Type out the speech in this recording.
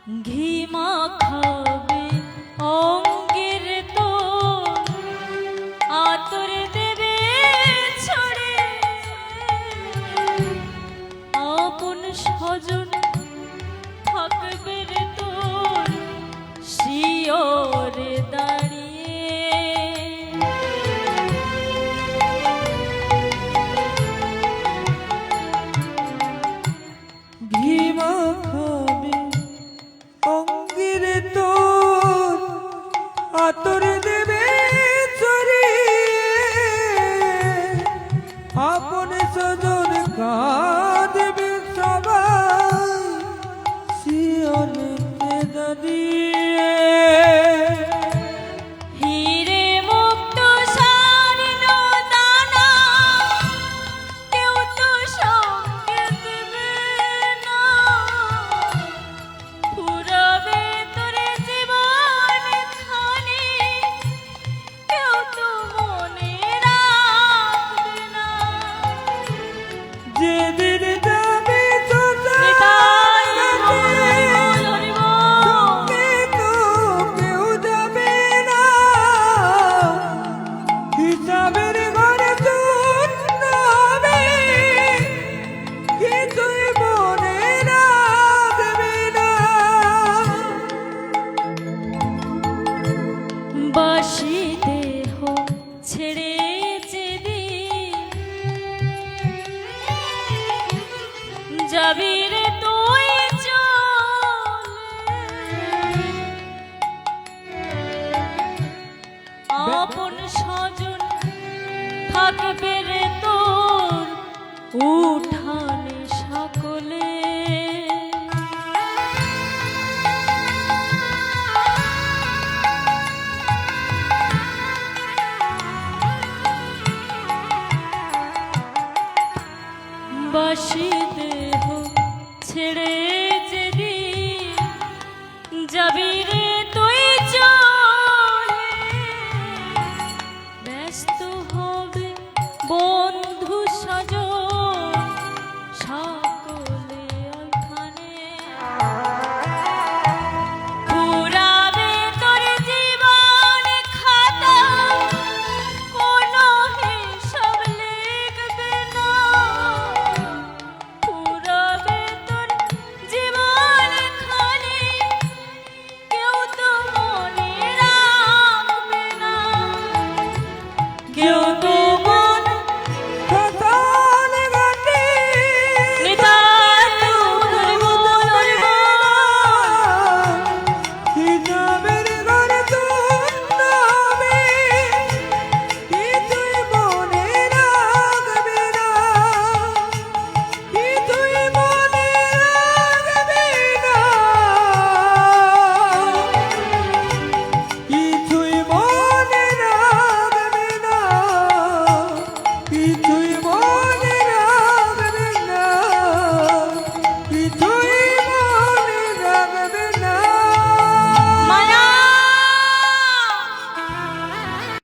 ঘি মাখাবে অঙ্গের তো আতর দেবে ছড়ে আপন স্বজন থাকবে রে তোর শিয়রে দাঁড়িয়ে ঘি মাখাবে অঙ্গের তোর আতর দেবে ছড়িয়ে আপন স্বজন কাঁদবে সবাই শিয়রেতে দাঁড়িয়ে হিরে মুক্ত স্বর্ণ দানা কেউ তো সঙ্গে দেবে না ফুরাবে তোর জীবন খানি কেউ তো মনে রাখবে না যেদিন যাবে নিতাই গৌর হরিব সঙ্গে তো কেউ যাবে না হিসাবের ঘরে শূন্য হবে কিছুই মনে রাখবে না বাসি দেহ ছেড়ে যেদিন যাবি রে তুই চলে আপন স্বজন থাকবে রে তোর উঠ